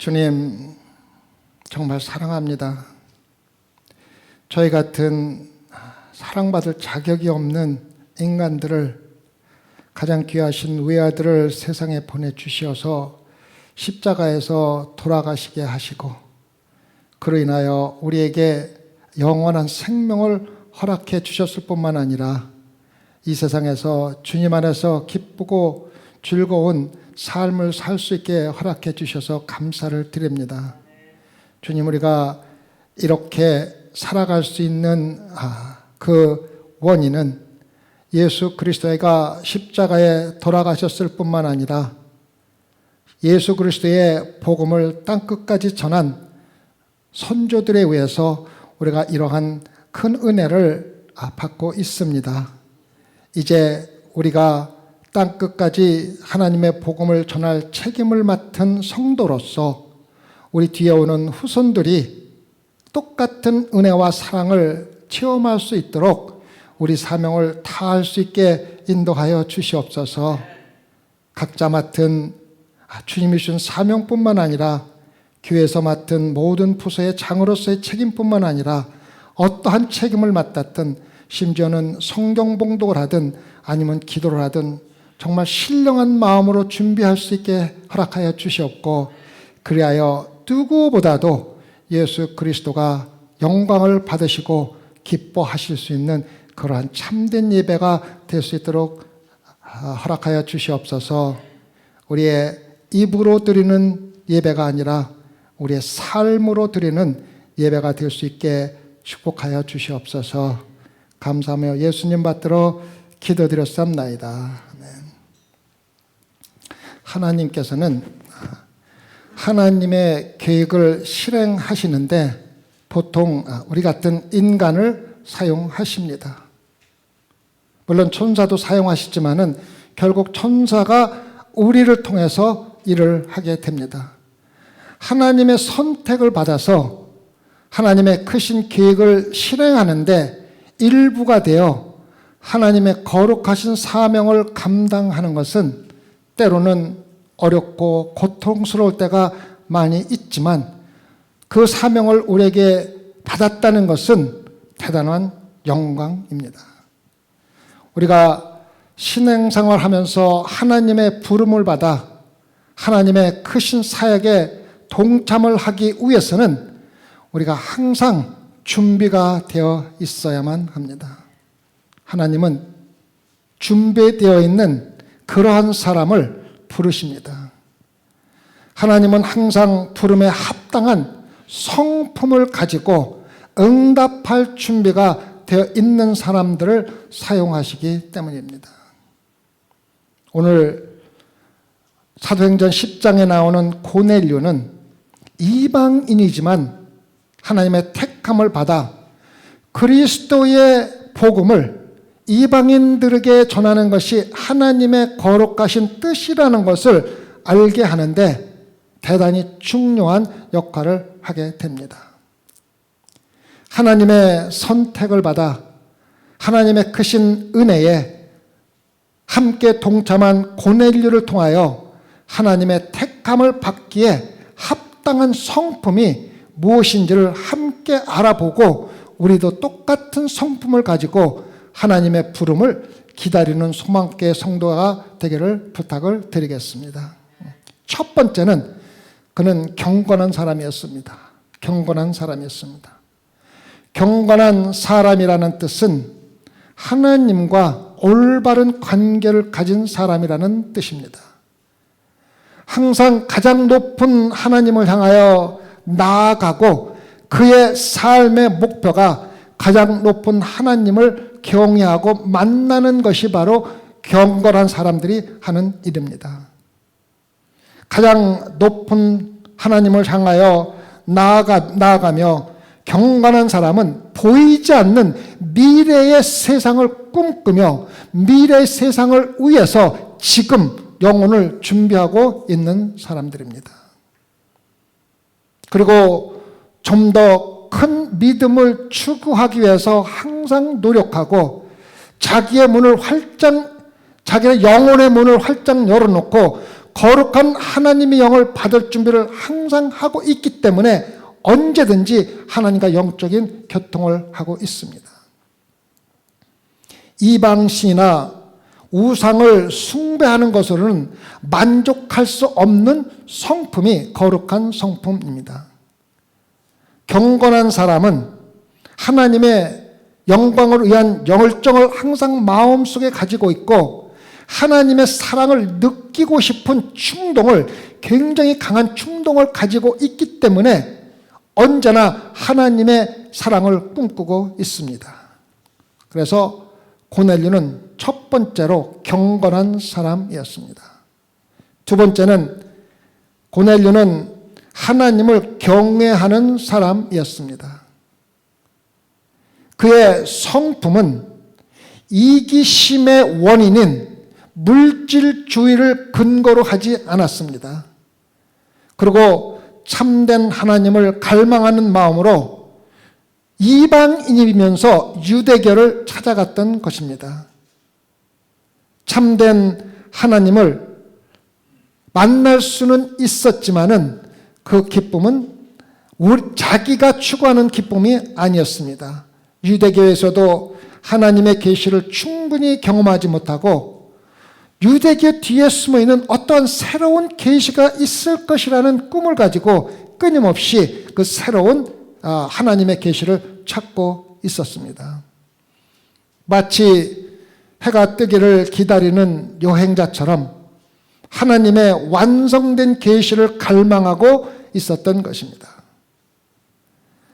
주님, 정말 사랑합니다. 저희 같은 사랑받을 자격이 없는 인간들을, 가장 귀하신 외아들을 세상에 보내주셔서 십자가에서 돌아가시게 하시고, 그로 인하여 우리에게 영원한 생명을 허락해 주셨을 뿐만 아니라 이 세상에서 주님 안에서 기쁘고 즐거운 삶을 살 수 있게 허락해 주셔서 감사를 드립니다. 주님, 우리가 이렇게 살아갈 수 있는 그 원인은 예수 그리스도가 십자가에 돌아가셨을 뿐만 아니라 예수 그리스도의 복음을 땅끝까지 전한 선조들에 의해서 우리가 이러한 큰 은혜를 받고 있습니다. 이제 우리가 땅끝까지 하나님의 복음을 전할 책임을 맡은 성도로서 우리 뒤에 오는 후손들이 똑같은 은혜와 사랑을 체험할 수 있도록 우리 사명을 다할 수 있게 인도하여 주시옵소서. 각자 맡은 주님이 주신 사명뿐만 아니라 교회에서 맡은 모든 부서의 장으로서의 책임뿐만 아니라 어떠한 책임을 맡았든, 심지어는 성경 봉독을 하든 아니면 기도를 하든 정말 신령한 마음으로 준비할 수 있게 허락하여 주시옵고, 그리하여 누구보다도 예수 그리스도가 영광을 받으시고 기뻐하실 수 있는 그러한 참된 예배가 될 수 있도록 허락하여 주시옵소서. 우리의 입으로 드리는 예배가 아니라 우리의 삶으로 드리는 예배가 될 수 있게 축복하여 주시옵소서. 감사하며 예수님 받들어 기도드렸사옵나이다. 아멘. 하나님께서는 하나님의 계획을 실행하시는데 보통 우리 같은 인간을 사용하십니다. 물론 천사도 사용하시지만은 결국 천사가 우리를 통해서 일을 하게 됩니다. 하나님의 선택을 받아서 하나님의 크신 계획을 실행하는데 일부가 되어 하나님의 거룩하신 사명을 감당하는 것은 때로는 어렵고 고통스러울 때가 많이 있지만, 그 사명을 우리에게 받았다는 것은 대단한 영광입니다. 우리가 신앙생활 하면서 하나님의 부름을 받아 하나님의 크신 사역에 동참을 하기 위해서는 우리가 항상 준비가 되어 있어야만 합니다. 하나님은 준비되어 있는 그러한 사람을 부르십니다. 하나님은 항상 부름에 합당한 성품을 가지고 응답할 준비가 되어 있는 사람들을 사용하시기 때문입니다. 오늘 사도행전 10장에 나오는 고넬료는 이방인이지만 하나님의 택함을 받아 그리스도의 복음을 이방인들에게 전하는 것이 하나님의 거룩하신 뜻이라는 것을 알게 하는데 대단히 중요한 역할을 하게 됩니다. 하나님의 선택을 받아 하나님의 크신 은혜에 함께 동참한 고넬료를 통하여 하나님의 택함을 받기에 합당한 성품이 무엇인지를 함께 알아보고 우리도 똑같은 성품을 가지고 하나님의 부름을 기다리는 소망교회 성도가 되기를 부탁을 드리겠습니다. 첫 번째는 그는 경건한 사람이었습니다. 경건한 사람이었습니다. 경건한 사람이라는 뜻은 하나님과 올바른 관계를 가진 사람이라는 뜻입니다. 항상 가장 높은 하나님을 향하여 나아가고 그의 삶의 목표가 가장 높은 하나님을 경외하고 만나는 것이 바로 경건한 사람들이 하는 일입니다. 가장 높은 하나님을 향하여 나아가며 경건한 사람은 보이지 않는 미래의 세상을 꿈꾸며 미래의 세상을 위해서 지금 영혼을 준비하고 있는 사람들입니다. 그리고 좀 더 큰 믿음을 추구하기 위해서 항상 노력하고 자기의 문을 활짝 자기의 영혼의 문을 활짝 열어놓고 거룩한 하나님의 영을 받을 준비를 항상 하고 있기 때문에 언제든지 하나님과 영적인 교통을 하고 있습니다. 이방신이나 우상을 숭배하는 것으로는 만족할 수 없는 성품이 거룩한 성품입니다. 경건한 사람은 하나님의 영광을 위한 열정을 항상 마음속에 가지고 있고 하나님의 사랑을 느끼고 싶은 충동을, 굉장히 강한 충동을 가지고 있기 때문에 언제나 하나님의 사랑을 꿈꾸고 있습니다. 그래서 고넬료는 첫 번째로 경건한 사람이었습니다. 두 번째는 고넬료는 하나님을 경외하는 사람이었습니다. 그의 성품은 이기심의 원인인 물질주의를 근거로 하지 않았습니다. 그리고 참된 하나님을 갈망하는 마음으로 이방인이면서 유대교를 찾아갔던 것입니다. 참된 하나님을 만날 수는 있었지만은 그 기쁨은 자기가 추구하는 기쁨이 아니었습니다. 유대교에서도 하나님의 계시를 충분히 경험하지 못하고 유대교 뒤에 숨어있는 어떠한 새로운 계시가 있을 것이라는 꿈을 가지고 끊임없이 그 새로운 하나님의 계시를 찾고 있었습니다. 마치 해가 뜨기를 기다리는 여행자처럼 하나님의 완성된 계시를 갈망하고 있었던 것입니다.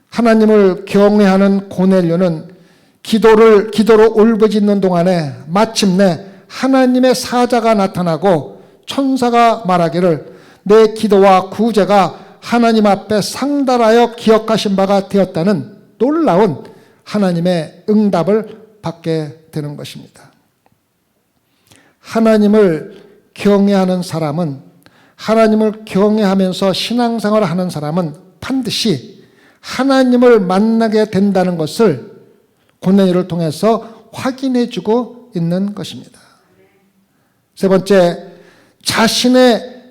하나님을 경외하는 고넬료는 기도로 울부짖는 동안에 마침내 하나님의 사자가 나타나고 천사가 말하기를 내 기도와 구제가 하나님 앞에 상달하여 기억하신 바가 되었다는 놀라운 하나님의 응답을 받게 되는 것입니다. 하나님을 경외하는 사람은, 하나님을 경외하면서 신앙생활을 하는 사람은 반드시 하나님을 만나게 된다는 것을 고넬료를 통해서 확인해주고 있는 것입니다. 세 번째, 자신의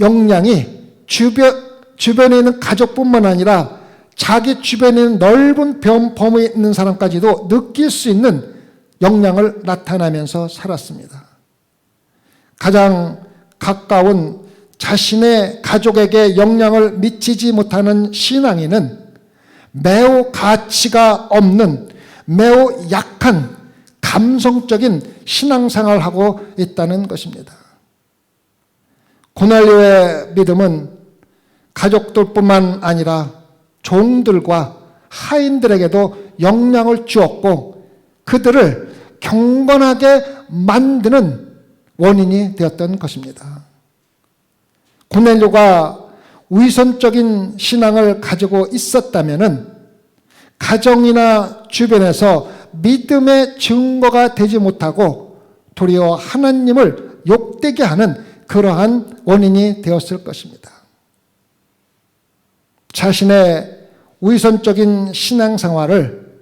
역량이 주변에 있는 가족뿐만 아니라 자기 주변에 있는 넓은 범위에 있는 사람까지도 느낄 수 있는 역량을 나타내면서 살았습니다. 가장 가까운 자신의 가족에게 영향을 미치지 못하는 신앙인은 매우 가치가 없는, 매우 약한 감성적인 신앙생활을 하고 있다는 것입니다. 고넬료의 믿음은 가족들뿐만 아니라 종들과 하인들에게도 영향을 주었고 그들을 경건하게 만드는 원인이 되었던 것입니다. 고넬료가 위선적인 신앙을 가지고 있었다면은 가정이나 주변에서 믿음의 증거가 되지 못하고 도리어 하나님을 욕되게 하는 그러한 원인이 되었을 것입니다. 자신의 위선적인 신앙생활을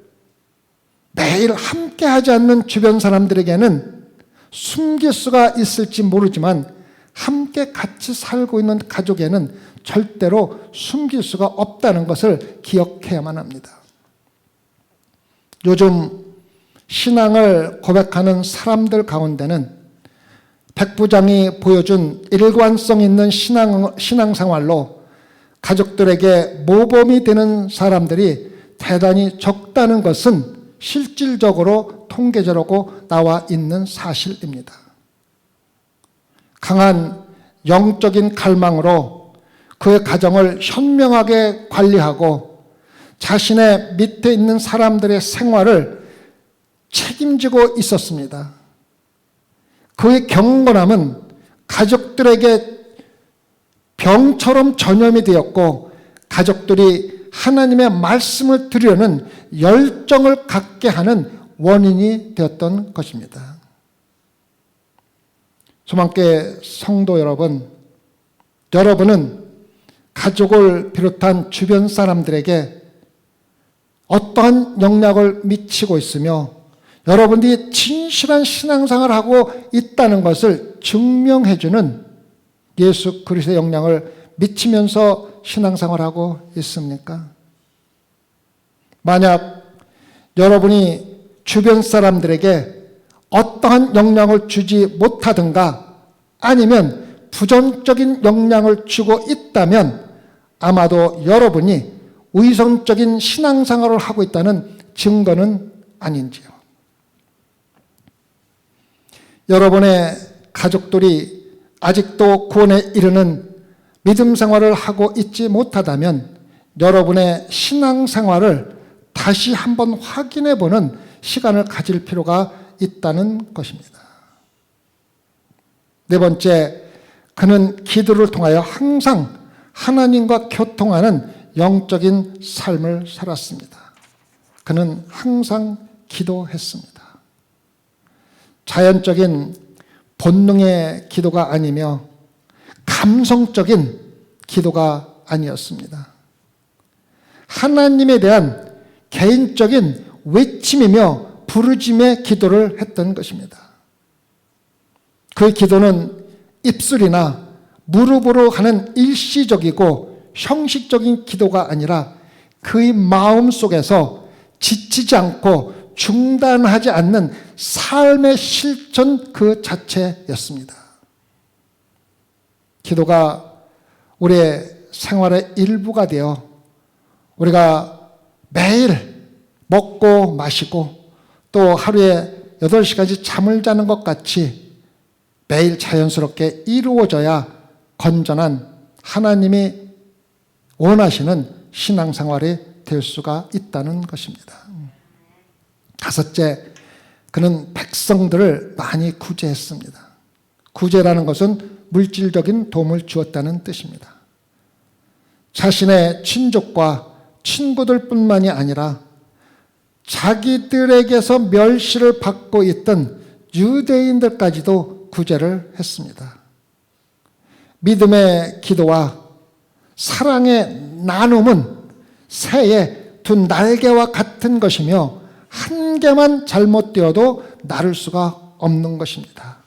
매일 함께하지 않는 주변 사람들에게는 숨길 수가 있을지 모르지만 함께 같이 살고 있는 가족에는 절대로 숨길 수가 없다는 것을 기억해야만 합니다. 요즘 신앙을 고백하는 사람들 가운데는 백부장이 보여준 일관성 있는 신앙생활로 가족들에게 모범이 되는 사람들이 대단히 적다는 것은 실질적으로 통계적으로 나와 있는 사실입니다. 강한 영적인 갈망으로 그의 가정을 현명하게 관리하고 자신의 밑에 있는 사람들의 생활을 책임지고 있었습니다. 그의 경건함은 가족들에게 병처럼 전염이 되었고 가족들이 하나님의 말씀을 들으려는 열정을 갖게 하는 원인이 되었던 것입니다. 소망교회 성도 여러분, 여러분은 가족을 비롯한 주변 사람들에게 어떠한 영향을 미치고 있으며 여러분들이 진실한 신앙생활을 하고 있다는 것을 증명해주는 예수 그리스도의 영향을 미치면서 신앙생활하고 있습니까? 만약 여러분이 주변 사람들에게 어떠한 영향을 주지 못하든가 아니면 부정적인 영향을 주고 있다면 아마도 여러분이 위선적인 신앙생활을 하고 있다는 증거는 아닌지요. 여러분의 가족들이 아직도 구원에 이르는 믿음 생활을 하고 있지 못하다면 여러분의 신앙생활을 다시 한번 확인해 보는 시간을 가질 필요가 있다는 것입니다. 네 번째, 그는 기도를 통하여 항상 하나님과 교통하는 영적인 삶을 살았습니다. 그는 항상 기도했습니다. 자연적인 본능의 기도가 아니며 감성적인 기도가 아니었습니다. 하나님에 대한 개인적인 외침이며 부르짖음의 기도를 했던 것입니다. 그 기도는 입술이나 무릎으로 하는 일시적이고 형식적인 기도가 아니라 그의 마음 속에서 지치지 않고 중단하지 않는 삶의 실천 그 자체였습니다. 기도가 우리의 생활의 일부가 되어 우리가 매일 먹고 마시고 또 하루에 8시까지 잠을 자는 것 같이 매일 자연스럽게 이루어져야 건전한 하나님이 원하시는 신앙생활이 될 수가 있다는 것입니다. 다섯째, 그는 백성들을 많이 구제했습니다. 구제라는 것은 물질적인 도움을 주었다는 뜻입니다. 자신의 친족과 친구들뿐만이 아니라 자기들에게서 멸시를 받고 있던 유대인들까지도 구제를 했습니다. 믿음의 기도와 사랑의 나눔은 새의 두 날개와 같은 것이며 한 개만 잘못되어도 나를 수가 없는 것입니다.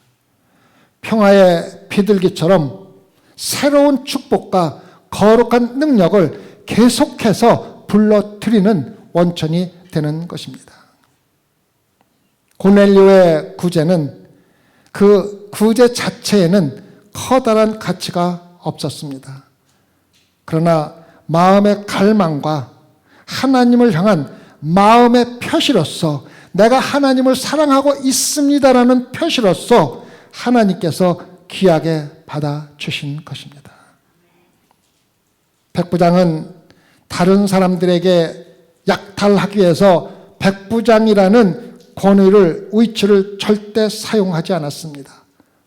평화의 비둘기처럼 새로운 축복과 거룩한 능력을 계속해서 불러들이는 원천이 되는 것입니다. 고넬료의 구제는 그 구제 자체에는 커다란 가치가 없었습니다. 그러나 마음의 갈망과 하나님을 향한 마음의 표시로서 내가 하나님을 사랑하고 있습니다라는 표시로서 하나님께서 귀하게 받아주신 것입니다. 백부장은 다른 사람들에게 약탈하기 위해서 백부장이라는 권위를, 위치를 절대 사용하지 않았습니다.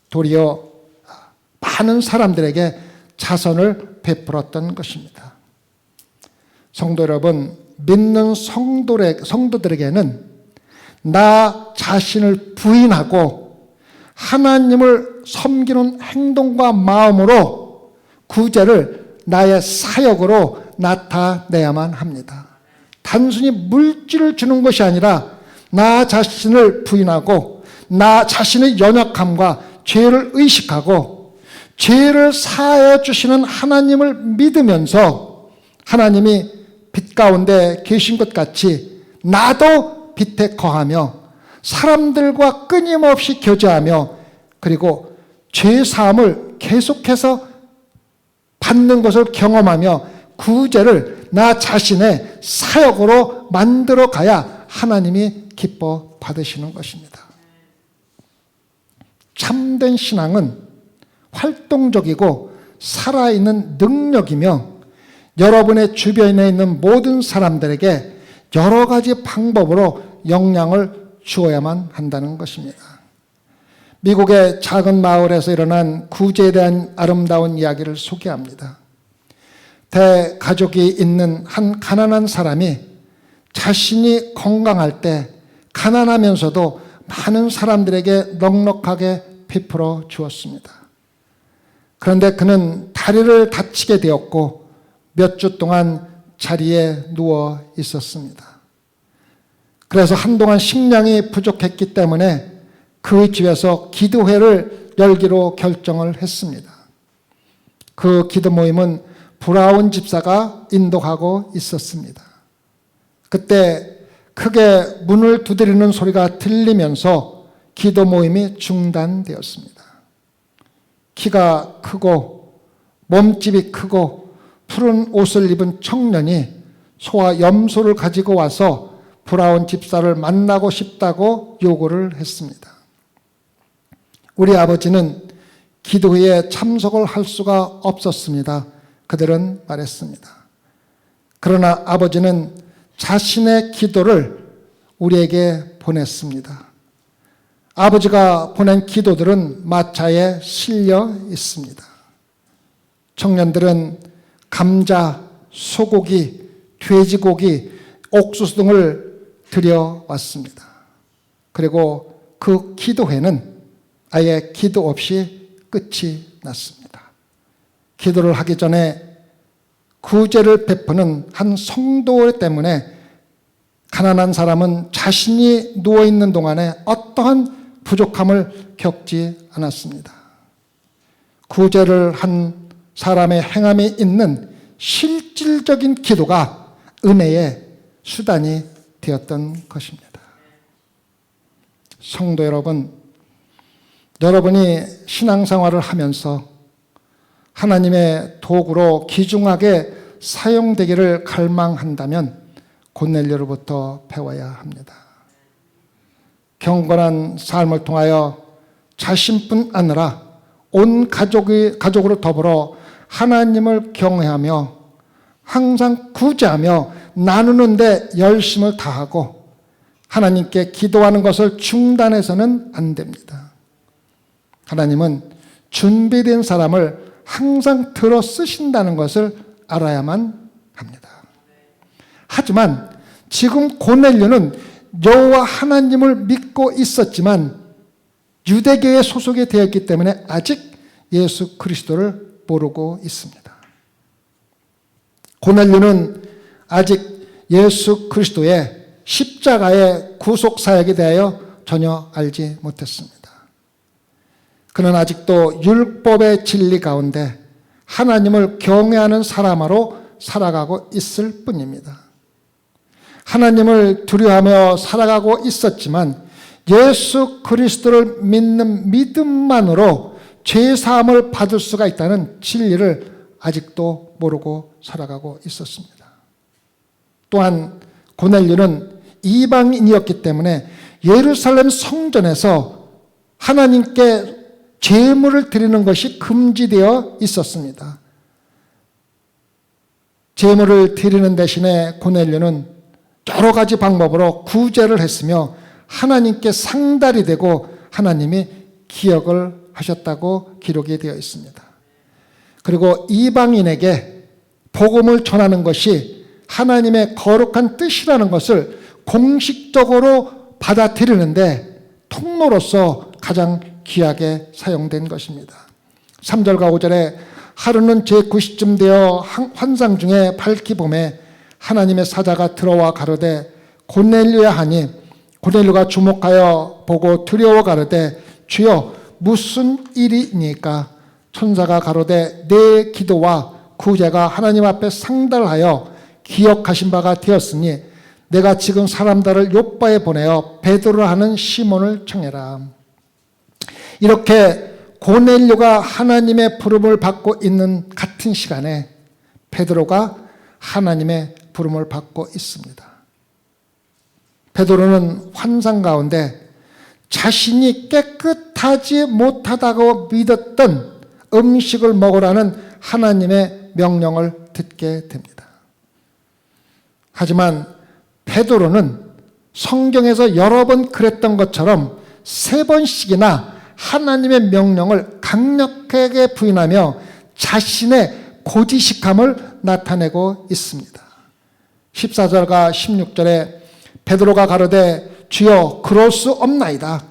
도리어 많은 사람들에게 자선을 베풀었던 것입니다. 성도 여러분, 믿는 성도들에게는 나 자신을 부인하고 하나님을 섬기는 행동과 마음으로 구제를 나의 사역으로 나타내야만 합니다. 단순히 물질을 주는 것이 아니라 나 자신을 부인하고 나 자신의 연약함과 죄를 의식하고 죄를 사하여 주시는 하나님을 믿으면서 하나님이 빛 가운데 계신 것 같이 나도 빛에 거하며 사람들과 끊임없이 교제하며 그리고 죄 사함을 계속해서 받는 것을 경험하며 구제를 나 자신의 사역으로 만들어 가야 하나님이 기뻐 받으시는 것입니다. 참된 신앙은 활동적이고 살아있는 능력이며 여러분의 주변에 있는 모든 사람들에게 여러 가지 방법으로 영향을 주어야만 한다는 것입니다. 미국의 작은 마을에서 일어난 구제에 대한 아름다운 이야기를 소개합니다. 대가족이 있는 한 가난한 사람이 자신이 건강할 때 가난하면서도 많은 사람들에게 넉넉하게 베풀어 주었습니다. 그런데 그는 다리를 다치게 되었고 몇 주 동안 자리에 누워 있었습니다. 그래서 한동안 식량이 부족했기 때문에 그 집에서 기도회를 열기로 결정을 했습니다. 그 기도 모임은 브라운 집사가 인도하고 있었습니다. 그때 크게 문을 두드리는 소리가 들리면서 기도 모임이 중단되었습니다. 키가 크고 몸집이 크고 푸른 옷을 입은 청년이 소와 염소를 가지고 와서 브라운 집사를 만나고 싶다고 요구를 했습니다. 우리 아버지는 기도회에 참석을 할 수가 없었습니다. 그들은 말했습니다. 그러나 아버지는 자신의 기도를 우리에게 보냈습니다. 아버지가 보낸 기도들은 마차에 실려 있습니다. 청년들은 감자, 소고기, 돼지고기, 옥수수 등을 들여왔습니다. 그리고 그 기도회는 아예 기도 없이 끝이 났습니다. 기도를 하기 전에 구제를 베푸는 한 성도 때문에 가난한 사람은 자신이 누워있는 동안에 어떠한 부족함을 겪지 않았습니다. 구제를 한 사람의 행함이 있는 실질적인 기도가 은혜의 수단이 되었던 것입니다. 성도 여러분, 여러분이 신앙생활을 하면서 하나님의 도구로 귀중하게 사용되기를 갈망한다면 고넬료로부터 배워야 합니다. 경건한 삶을 통하여 자신뿐 아니라 온 가족으로 더불어 하나님을 경외하며 항상 구제하며 나누는 데 열심을 다하고 하나님께 기도하는 것을 중단해서는 안 됩니다. 하나님은 준비된 사람을 항상 들어 쓰신다는 것을 알아야만 합니다. 하지만 지금 고넬료는 여호와 하나님을 믿고 있었지만 유대교에 소속이 되었기 때문에 아직 예수 그리스도를 모르고 있습니다. 고넬료는 아직 예수 그리스도의 십자가의 구속 사역에 대하여 전혀 알지 못했습니다. 그는 아직도 율법의 진리 가운데 하나님을 경외하는 사람으로 살아가고 있을 뿐입니다. 하나님을 두려워하며 살아가고 있었지만 예수 그리스도를 믿는 믿음만으로 죄사함을 받을 수가 있다는 진리를 아직도 모르고 살아가고 있었습니다. 또한 고넬료는 이방인이었기 때문에 예루살렘 성전에서 하나님께 제물을 드리는 것이 금지되어 있었습니다. 제물을 드리는 대신에 고넬료는 여러 가지 방법으로 구제를 했으며 하나님께 상달이 되고 하나님이 기억을 하셨다고 기록이 되어 있습니다. 그리고 이방인에게 복음을 전하는 것이 하나님의 거룩한 뜻이라는 것을 공식적으로 받아들이는데 통로로서 가장 귀하게 사용된 것입니다. 3절과 5절에 하루는 제9시쯤 되어 환상 중에 밝히 봄에 하나님의 사자가 들어와 가로되 고넬료야 하니 고넬료가 주목하여 보고 두려워 가로되 주여 무슨 일이니까? 천사가 가로되 내 기도와 구제가 하나님 앞에 상달하여 기억하신 바가 되었으니 내가 지금 사람들을 요빠에 보내어 베드로 하는 시몬을 청해라. 이렇게 고넬료가 하나님의 부름을 받고 있는 같은 시간에 베드로가 하나님의 부름을 받고 있습니다. 베드로는 환상 가운데 자신이 깨끗하지 못하다고 믿었던 음식을 먹으라는 하나님의 명령을 듣게 됩니다. 하지만 베드로는 성경에서 여러 번 그랬던 것처럼 3번씩이나 하나님의 명령을 강력하게 부인하며 자신의 고지식함을 나타내고 있습니다. 14절과 16절에 베드로가 가로되 주여 그럴 수 없나이다.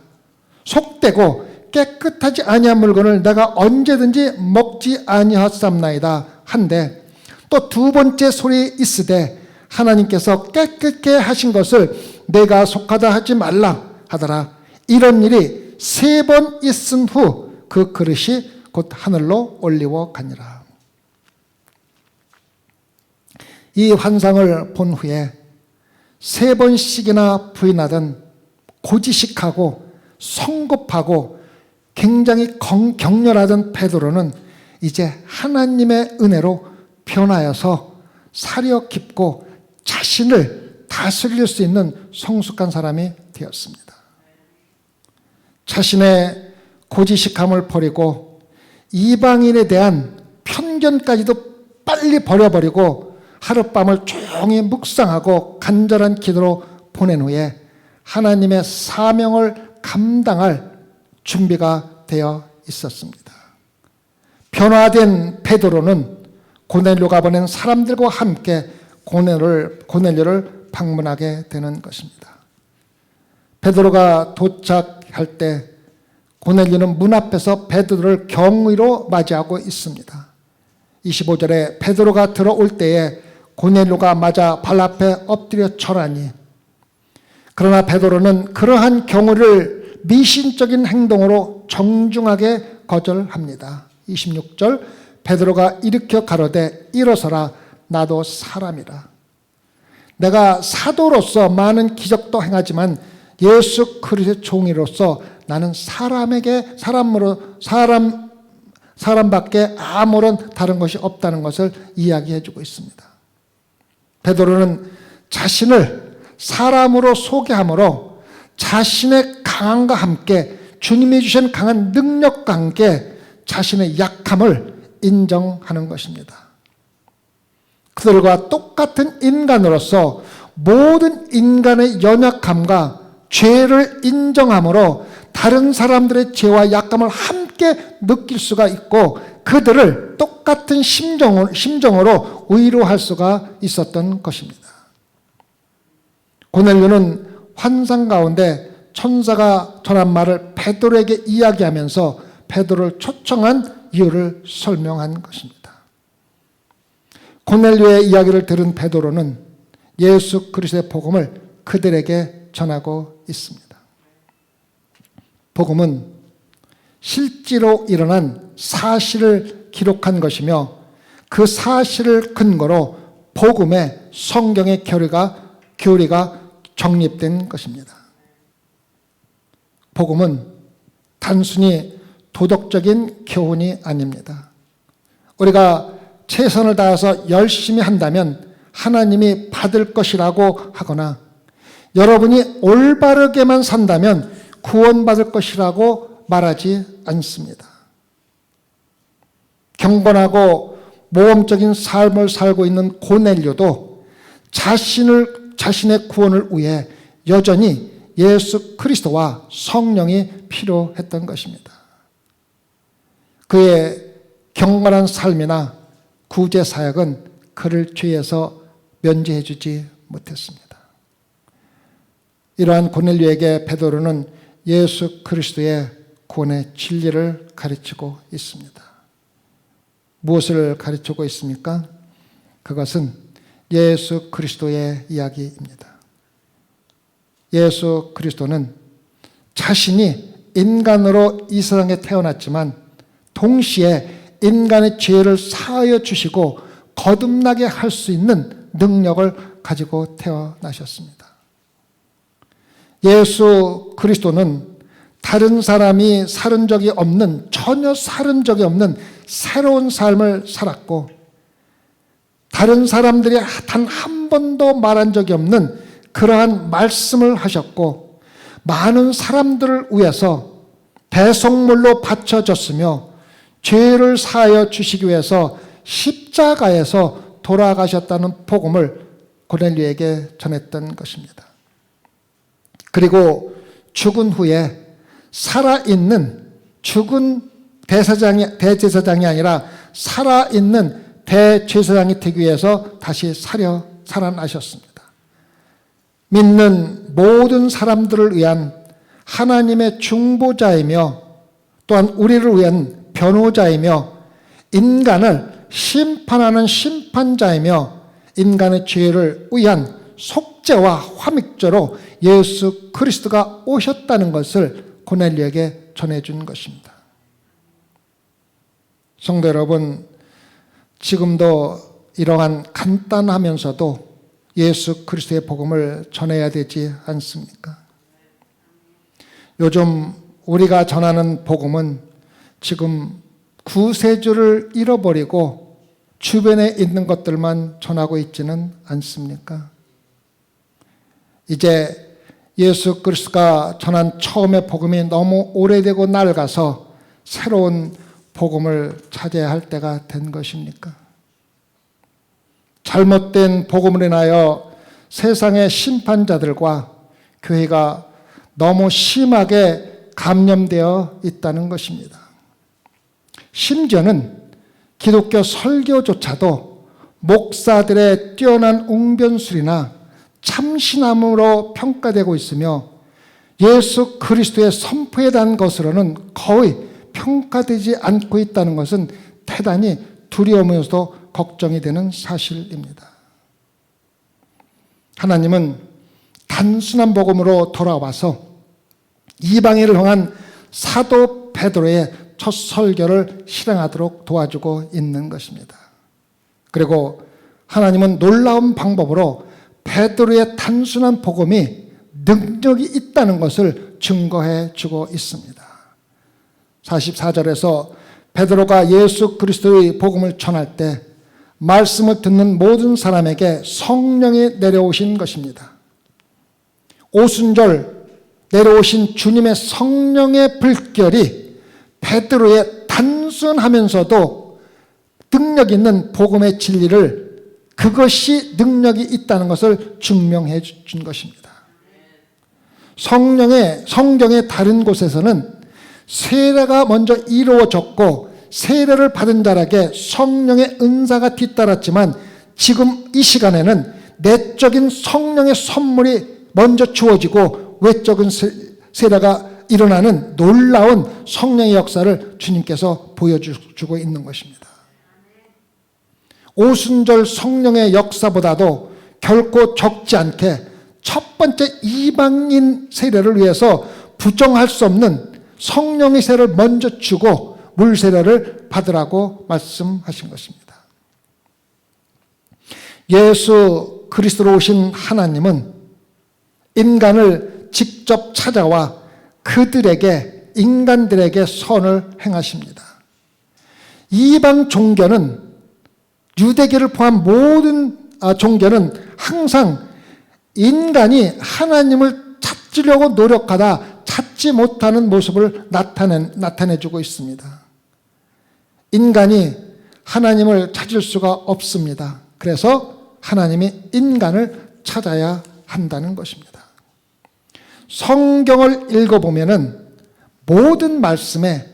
속되고 깨끗하지 아니한 물건을 내가 언제든지 먹지 아니하옵나이다 한데 또 두 번째 소리 있으되 하나님께서 깨끗게 하신 것을 내가 속하다 하지 말라 하더라. 이런 일이 3번 있은 후 그 그릇이 곧 하늘로 올리워 가니라. 이 환상을 본 후에 3번씩이나 부인하던 고지식하고 성급하고 굉장히 격렬하던 베드로는 이제 하나님의 은혜로 변하여서 사려 깊고 자신을 다스릴 수 있는 성숙한 사람이 되었습니다. 자신의 고지식함을 버리고 이방인에 대한 편견까지도 빨리 버려버리고 하룻밤을 조용히 묵상하고 간절한 기도로 보낸 후에 하나님의 사명을 감당할 준비가 되어 있었습니다. 변화된 베드로는 고넬료가 보낸 사람들과 함께 고넬료를 방문하게 되는 것입니다. 베드로가 도착할 때 고넬료는 문 앞에서 베드로를 경의로 맞이하고 있습니다. 25절에 베드로가 들어올 때에 고넬료가 맞아 발 앞에 엎드려 절하니, 그러나 베드로는 그러한 경의를 미신적인 행동으로 정중하게 거절합니다. 26절 베드로가 일으켜 가로되 일어서라, 나도 사람이라. 내가 사도로서 많은 기적도 행하지만 예수 그리스도의 종이로서 나는 사람밖에 아무런 다른 것이 없다는 것을 이야기해 주고 있습니다. 베드로는 자신을 사람으로 소개함으로 자신의 강함과 함께 주님이 주신 강한 능력과 함께 자신의 약함을 인정하는 것입니다. 그들과 똑같은 인간으로서 모든 인간의 연약함과 죄를 인정함으로 다른 사람들의 죄와 약함을 함께 느낄 수가 있고 그들을 똑같은 심정으로 위로할 수가 있었던 것입니다. 고넬료는 환상 가운데 천사가 전한 말을 베드로에게 이야기하면서 베드로를 초청한 이유를 설명한 것입니다. 고넬료의 이야기를 들은 베드로는 예수 그리스도의 복음을 그들에게 전하고 있습니다. 복음은 실제로 일어난 사실을 기록한 것이며 그 사실을 근거로 복음의 성경의 교리가 정립된 것입니다. 복음은 단순히 도덕적인 교훈이 아닙니다. 우리가 최선을 다해서 열심히 한다면 하나님이 받을 것이라고 하거나 여러분이 올바르게만 산다면 구원받을 것이라고 말하지 않습니다. 경건하고 모험적인 삶을 살고 있는 고넬료도 자신의 구원을 위해 여전히 예수 그리스도와 성령이 필요했던 것입니다. 그의 경건한 삶이나 구제 사역은 그를 죄에서 면제해 주지 못했습니다. 이러한 고넬료에게 베드로는 예수 그리스도의 구원의 진리를 가르치고 있습니다. 무엇을 가르치고 있습니까? 그것은 예수 그리스도의 이야기입니다. 예수 그리스도는 자신이 인간으로 이 세상에 태어났지만 동시에 인간의 죄를 사하여 주시고 거듭나게 할 수 있는 능력을 가지고 태어나셨습니다. 예수 그리스도는 다른 사람이 전혀 살은 적이 없는 새로운 삶을 살았고 다른 사람들이 단 한 번도 말한 적이 없는 그러한 말씀을 하셨고 많은 사람들을 위해서 대속물로 바쳐졌으며 죄를 사하여 주시기 위해서 십자가에서 돌아가셨다는 복음을 고넬료에게 전했던 것입니다. 그리고 죽은 후에 살아있는 죽은 대제사장이 아니라 살아있는 대제사장이 되기 위해서 다시 살아나셨습니다. 믿는 모든 사람들을 위한 하나님의 중보자이며 또한 우리를 위한 변호자이며 인간을 심판하는 심판자이며 인간의 죄를 위한 속죄와 화목제로 예수 그리스도가 오셨다는 것을 고넬료에게 전해준 것입니다. 성도 여러분, 지금도 이러한 간단하면서도 예수 그리스도의 복음을 전해야 되지 않습니까? 요즘 우리가 전하는 복음은 지금 구세주를 잃어버리고 주변에 있는 것들만 전하고 있지는 않습니까? 이제 예수 그리스도가 전한 처음의 복음이 너무 오래되고 낡아서 새로운 복음을 찾아야 할 때가 된 것입니까? 잘못된 복음을 인하여 세상의 심판자들과 교회가 너무 심하게 감염되어 있다는 것입니다. 심지어는 기독교 설교조차도 목사들의 뛰어난 웅변술이나 참신함으로 평가되고 있으며 예수 그리스도의 선포에 대한 것으로는 거의 평가되지 않고 있다는 것은 대단히 두려우면서도 걱정이 되는 사실입니다. 하나님은 단순한 복음으로 돌아와서 이방인을 향한 사도 베드로의 첫 설교를 실행하도록 도와주고 있는 것입니다. 그리고 하나님은 놀라운 방법으로 베드로의 단순한 복음이 능력이 있다는 것을 증거해 주고 있습니다. 44절에서 베드로가 예수 그리스도의 복음을 전할 때 말씀을 듣는 모든 사람에게 성령이 내려오신 것입니다. 오순절 내려오신 주님의 성령의 불결이 베드로의 단순하면서도 능력 있는 복음의 진리를, 그것이 능력이 있다는 것을 증명해 준 것입니다. 성경의 다른 곳에서는 세례가 먼저 이루어졌고 세례를 받은 자에게 성령의 은사가 뒤따랐지만 지금 이 시간에는 내적인 성령의 선물이 먼저 주어지고 외적인 세례가 일어나는 놀라운 성령의 역사를 주님께서 보여주고 있는 것입니다. 오순절 성령의 역사보다도 결코 적지 않게 첫 번째 이방인 세례를 위해서 부정할 수 없는 성령의 세례를 먼저 주고 물 세례를 받으라고 말씀하신 것입니다. 예수 그리스도로 오신 하나님은 인간을 직접 찾아와 인간들에게 선을 행하십니다. 이방 종교는, 유대교를 포함한 모든 종교는 항상 인간이 하나님을 찾으려고 노력하다 찾지 못하는 모습을 나타내주고 있습니다. 인간이 하나님을 찾을 수가 없습니다. 그래서 하나님이 인간을 찾아야 한다는 것입니다. 성경을 읽어보면은 모든 말씀에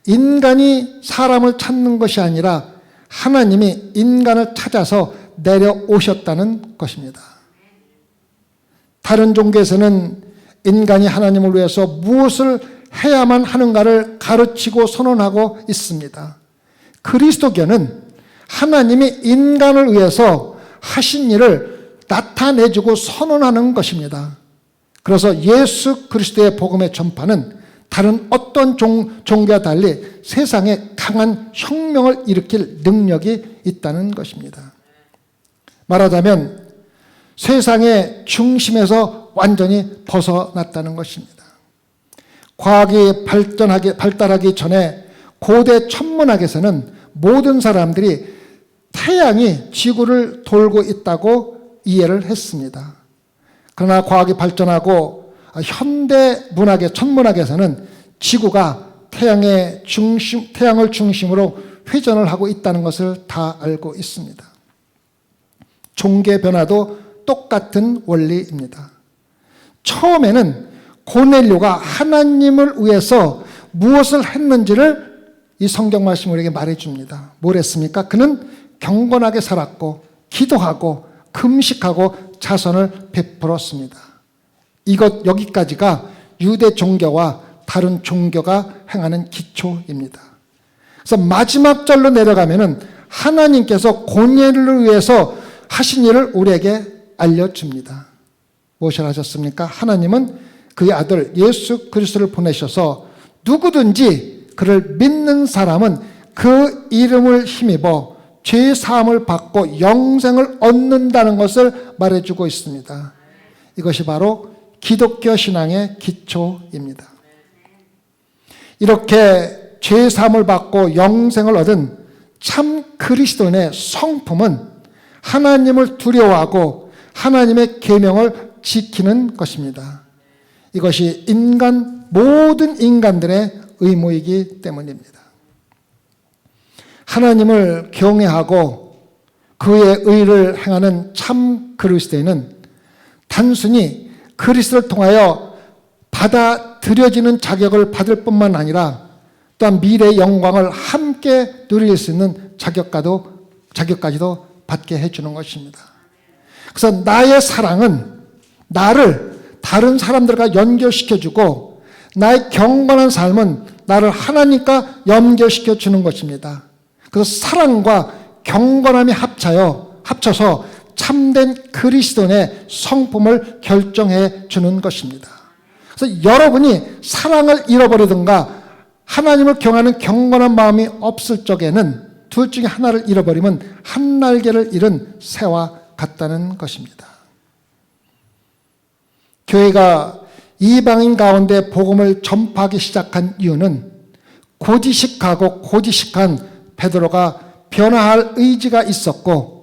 인간이 사람을 찾는 것이 아니라 하나님이 인간을 찾아서 내려오셨다는 것입니다. 다른 종교에서는 인간이 하나님을 위해서 무엇을 해야만 하는가를 가르치고 선언하고 있습니다. 그리스도교는 하나님이 인간을 위해서 하신 일을 나타내주고 선언하는 것입니다. 그래서 예수 그리스도의 복음의 전파는 다른 어떤 종교와 달리 세상에 강한 혁명을 일으킬 능력이 있다는 것입니다. 말하자면 세상의 중심에서 완전히 벗어났다는 것입니다. 과학이 발달하기 전에 고대 천문학에서는 모든 사람들이 태양이 지구를 돌고 있다고 이해를 했습니다. 그러나 과학이 발전하고 현대 문학의 천문학에서는 지구가 태양을 중심으로 회전을 하고 있다는 것을 다 알고 있습니다. 종교 변화도 똑같은 원리입니다. 처음에는 고넬료가 하나님을 위해서 무엇을 했는지를 이 성경 말씀이 우리에게 말해줍니다. 뭘 했습니까? 그는 경건하게 살았고 기도하고 금식하고 자선을 베풀었습니다. 여기까지가 유대 종교와 다른 종교가 행하는 기초입니다. 그래서 마지막 절로 내려가면은 하나님께서 고넬료를 위해서 하신 일을 우리에게 알려줍니다. 무엇을 하셨습니까? 하나님은 그의 아들 예수 그리스도를 보내셔서 누구든지 그를 믿는 사람은 그 이름을 힘입어 죄 사함을 받고 영생을 얻는다는 것을 말해주고 있습니다. 이것이 바로 기독교 신앙의 기초입니다. 이렇게 죄 사함을 받고 영생을 얻은 참 그리스도인의 성품은 하나님을 두려워하고 하나님의 계명을 지키는 것입니다. 이것이 모든 인간들의 의무이기 때문입니다. 하나님을 경외하고 그의 의를 행하는 참 그리스도인은 단순히 그리스도를 통하여 받아들여지는 자격을 받을 뿐만 아니라 또한 미래의 영광을 함께 누릴 수 있는 자격까지도 받게 해주는 것입니다. 그래서 나의 사랑은 나를 다른 사람들과 연결시켜주고 나의 경건한 삶은 나를 하나님과 연결시켜주는 것입니다. 그래서 사랑과 경건함이 합쳐서 참된 그리스도인의 성품을 결정해 주는 것입니다. 그래서 여러분이 사랑을 잃어버리든가 하나님을 경하는 경건한 마음이 없을 적에는 둘 중에 하나를 잃어버리면 한 날개를 잃은 새와 같다는 것입니다. 교회가 이방인 가운데 복음을 전파하기 시작한 이유는 고지식한 베드로가 변화할 의지가 있었고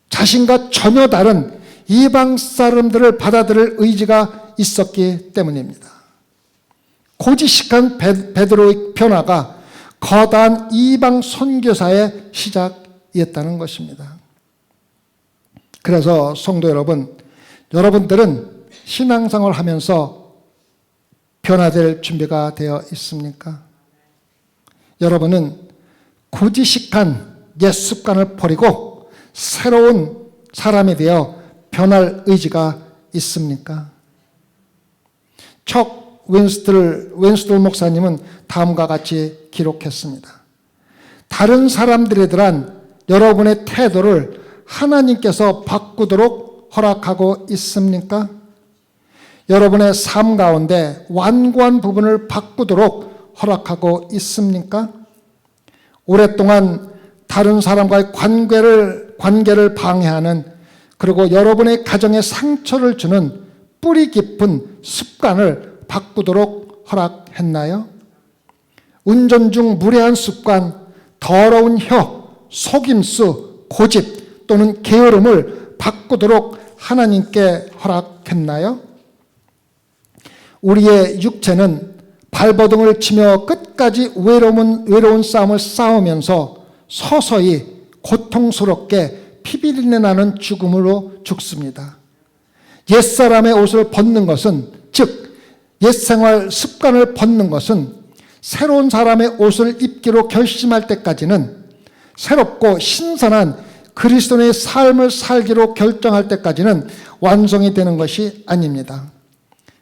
자신과 전혀 다른 이방 사람들을 받아들일 의지가 있었기 때문입니다. 고지식한 베드로의 변화가 거대한 이방 선교사의 시작이었다는 것입니다. 그래서 성도 여러분, 여러분들은 신앙생활을 하면서 변화될 준비가 되어 있습니까? 여러분은 고지식한 옛 습관을 버리고 새로운 사람이 되어 변할 의지가 있습니까? 척 윈스돌 목사님은 다음과 같이 기록했습니다. 다른 사람들에 대한 여러분의 태도를 하나님께서 바꾸도록 허락하고 있습니까? 여러분의 삶 가운데 완고한 부분을 바꾸도록 허락하고 있습니까? 오랫동안 다른 사람과의 관계를 방해하는, 그리고 여러분의 가정에 상처를 주는 뿌리 깊은 습관을 바꾸도록 허락했나요? 운전 중 무례한 습관, 더러운 혀, 속임수, 고집 또는 게으름을 바꾸도록 하나님께 허락했나요? 우리의 육체는 발버둥을 치며 끝까지 외로운 싸움을 싸우면서 서서히 고통스럽게 피비린내 나는 죽음으로 죽습니다. 옛사람의 옷을 벗는 것은, 즉 옛생활 습관을 벗는 것은 새로운 사람의 옷을 입기로 결심할 때까지는, 새롭고 신선한 그리스도의 삶을 살기로 결정할 때까지는 완성이 되는 것이 아닙니다.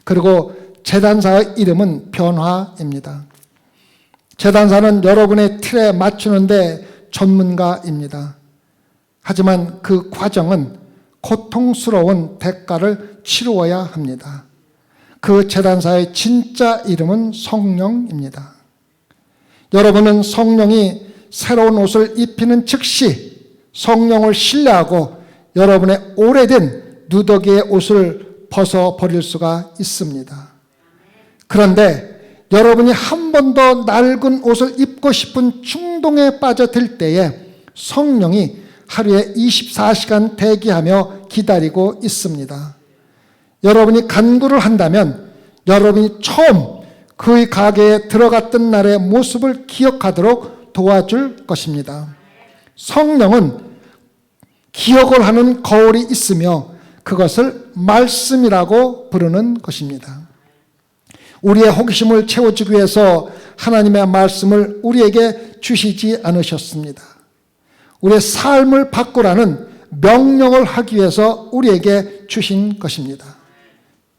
그리고 제단사의 이름은 변화입니다. 제단사는 여러분의 틀에 맞추는데 전문가입니다. 하지만 그 과정은 고통스러운 대가를 치루어야 합니다. 그 제단사의 진짜 이름은 성령입니다. 여러분은 성령이 새로운 옷을 입히는 즉시 성령을 신뢰하고 여러분의 오래된 누더기의 옷을 벗어버릴 수가 있습니다. 그런데 여러분이 한 번 더 낡은 옷을 입고 싶은 충동에 빠져들 때에 성령이 하루에 24시간 대기하며 기다리고 있습니다. 여러분이 간구를 한다면 여러분이 처음 그의 가게에 들어갔던 날의 모습을 기억하도록 도와줄 것입니다. 성령은 기억을 하는 거울이 있으며 그것을 말씀이라고 부르는 것입니다. 우리의 호기심을 채워주기 위해서 하나님의 말씀을 우리에게 주시지 않으셨습니다. 우리의 삶을 바꾸라는 명령을 하기 위해서 우리에게 주신 것입니다.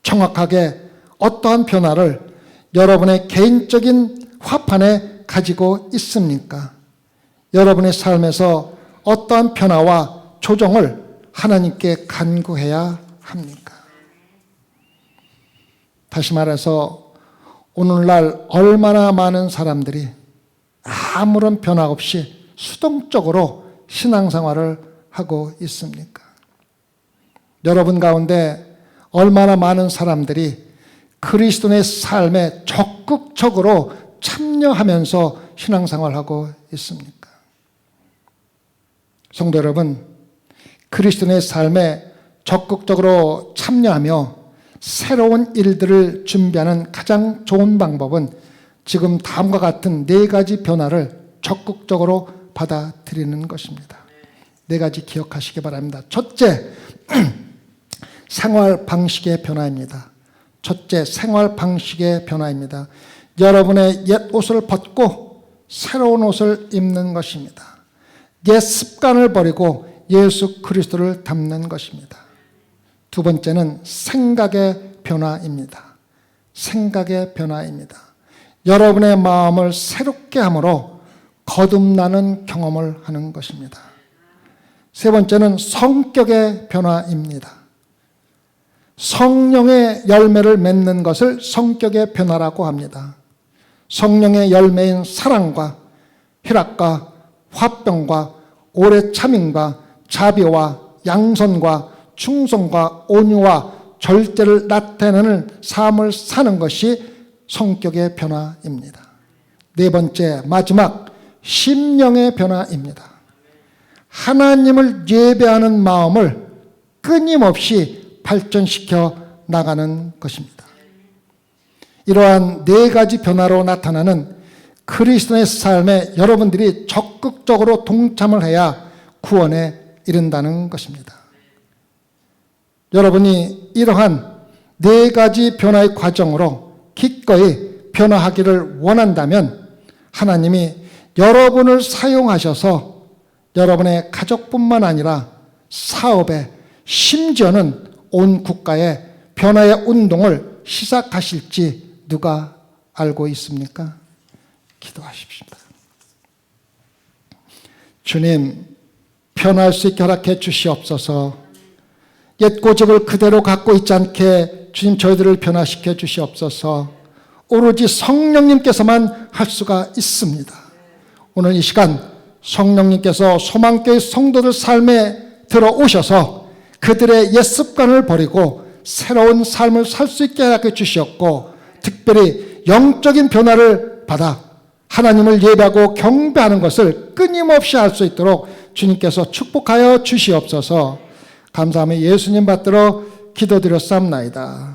정확하게 어떠한 변화를 여러분의 개인적인 화판에 가지고 있습니까? 여러분의 삶에서 어떠한 변화와 조정을 하나님께 간구해야 합니까? 다시 말해서 오늘날 얼마나 많은 사람들이 아무런 변화 없이 수동적으로 신앙생활을 하고 있습니까? 여러분 가운데 얼마나 많은 사람들이 그리스도의 삶에 적극적으로 참여하면서 신앙생활하고 있습니까? 성도 여러분, 그리스도의 삶에 적극적으로 참여하며 새로운 일들을 준비하는 가장 좋은 방법은 지금 다음과 같은 4가지 변화를 적극적으로 받아들이는 것입니다. 4가지 기억하시기 바랍니다. 첫째, 생활 방식의 변화입니다. 첫째, 생활 방식의 변화입니다. 여러분의 옛 옷을 벗고 새로운 옷을 입는 것입니다. 옛 습관을 버리고 예수 그리스도를 담는 것입니다. 두 번째는 생각의 변화입니다. 생각의 변화입니다. 여러분의 마음을 새롭게 함으로 거듭나는 경험을 하는 것입니다. 세 번째는 성격의 변화입니다. 성령의 열매를 맺는 것을 성격의 변화라고 합니다. 성령의 열매인 사랑과 희락과 화평과 오래 참음과 자비와 양선과 충성과 온유와 절제를 나타내는 삶을 사는 것이 성격의 변화입니다. 네 번째, 마지막, 심령의 변화입니다. 하나님을 예배하는 마음을 끊임없이 발전시켜 나가는 것입니다. 이러한 4가지 변화로 나타나는 그리스도의 삶에 여러분들이 적극적으로 동참을 해야 구원에 이른다는 것입니다. 여러분이 이러한 4가지 변화의 과정으로 기꺼이 변화하기를 원한다면 하나님이 여러분을 사용하셔서 여러분의 가족뿐만 아니라 사업에, 심지어는 온 국가의 변화의 운동을 시작하실지 누가 알고 있습니까? 기도하십시오. 주님, 변화할 수 있게 허락해 주시옵소서. 옛 고집을 그대로 갖고 있지 않게 주님 저희들을 변화시켜 주시옵소서. 오로지 성령님께서만 할 수가 있습니다. 오늘 이 시간 성령님께서 소망교회 성도들 삶에 들어오셔서 그들의 옛 습관을 버리고 새로운 삶을 살 수 있게 허락해 주시었고, 특별히 영적인 변화를 받아 하나님을 예배하고 경배하는 것을 끊임없이 할 수 있도록 주님께서 축복하여 주시옵소서. 감사하며 예수님 받들어 기도드렸사옵나이다.